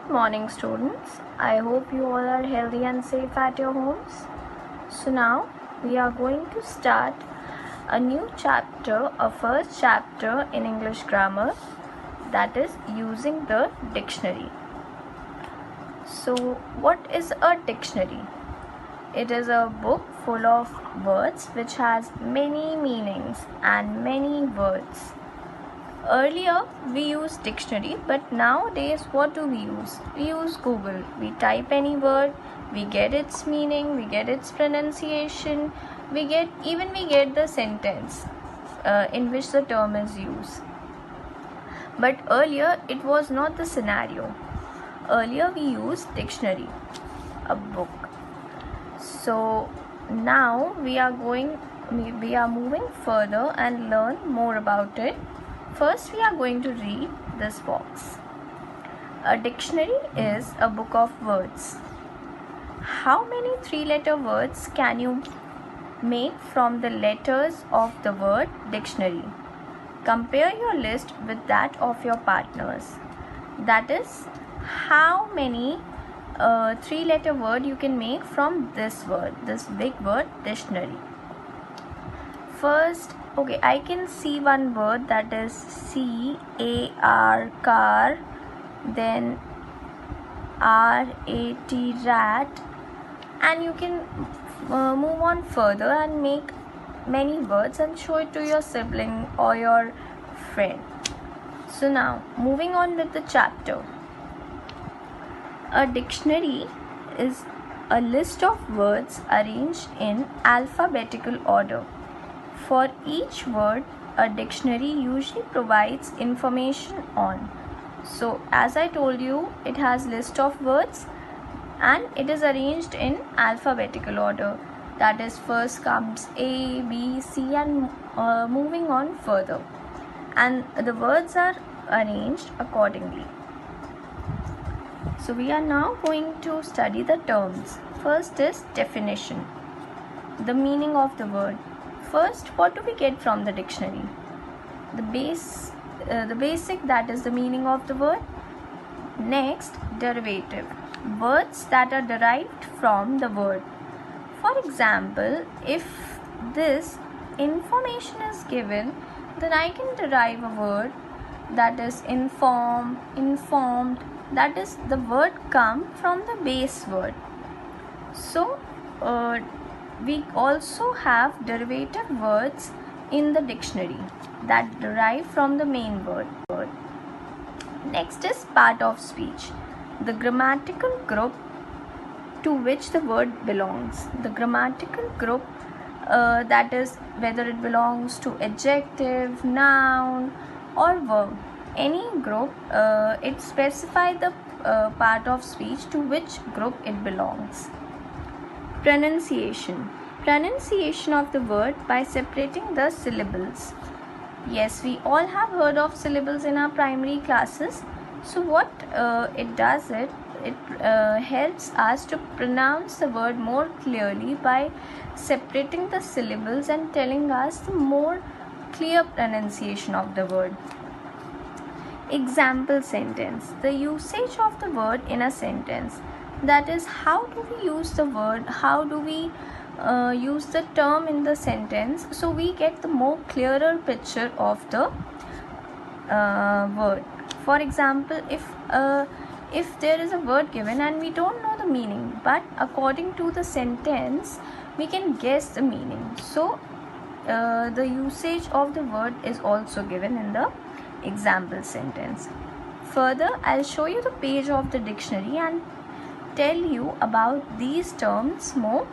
Good morning, students. I hope you all are healthy and safe at your homes. So now we are going to start a new chapter, a first chapter in English grammar, that is using the dictionary. So what is a dictionary? It is a book full of words which has many meanings and many words. Earlier we used dictionary, but nowadays what do we use? We use Google. We type any word, we get its meaning, we get its pronunciation, we get the sentence in which the term is used. But earlier it was not the scenario. Earlier we used dictionary, a book. So now we are moving further and learn more about it. First, we are going to read this box. A dictionary is a book of words. How many three-letter words can you make from the letters of the word dictionary? Compare your list with that of your partners. That is, how many three-letter word you can make from this word, this big word dictionary. First, okay, I can see one word, that is C-A-R, car, then R-A-T, rat, and you can move on further and make many words and show it to your sibling or your friend. So now, moving on with the chapter. A dictionary is a list of words arranged in alphabetical order. For each word, a dictionary usually provides information on. So, as I told you, it has list of words and it is arranged in alphabetical order. That is, first comes A, B, C, and moving on further. And the words are arranged accordingly. So, we are now going to study the terms. First is definition, the meaning of the word. First, what do we get from the dictionary? The basic, that is the meaning of the word. Next, derivative, words that are derived from the word. For example, if this information is given, then I can derive a word, that is inform, informed, that is the word come from the base word. So, we also have derivative words in the dictionary that derive from the main word. Next is part of speech, the grammatical group to which the word belongs. The grammatical group, that is whether it belongs to adjective, noun, or verb. Any group, it specifies the part of speech to which group it belongs. Pronunciation of the word by separating the syllables. Yes, we all have heard of syllables in our primary classes. So what it does, it helps us to pronounce the word more clearly by separating the syllables and telling us the more clear pronunciation of the word. Example sentence, the usage of the word in a sentence. That is, how do we use the word, how do we use the term in the sentence, so we get the more clearer picture of the word. For example, if there is a word given and we don't know the meaning, but according to the sentence we can guess the meaning, so the usage of the word is also given in the example sentence. Further, I'll show you the page of the dictionary and tell you about these terms more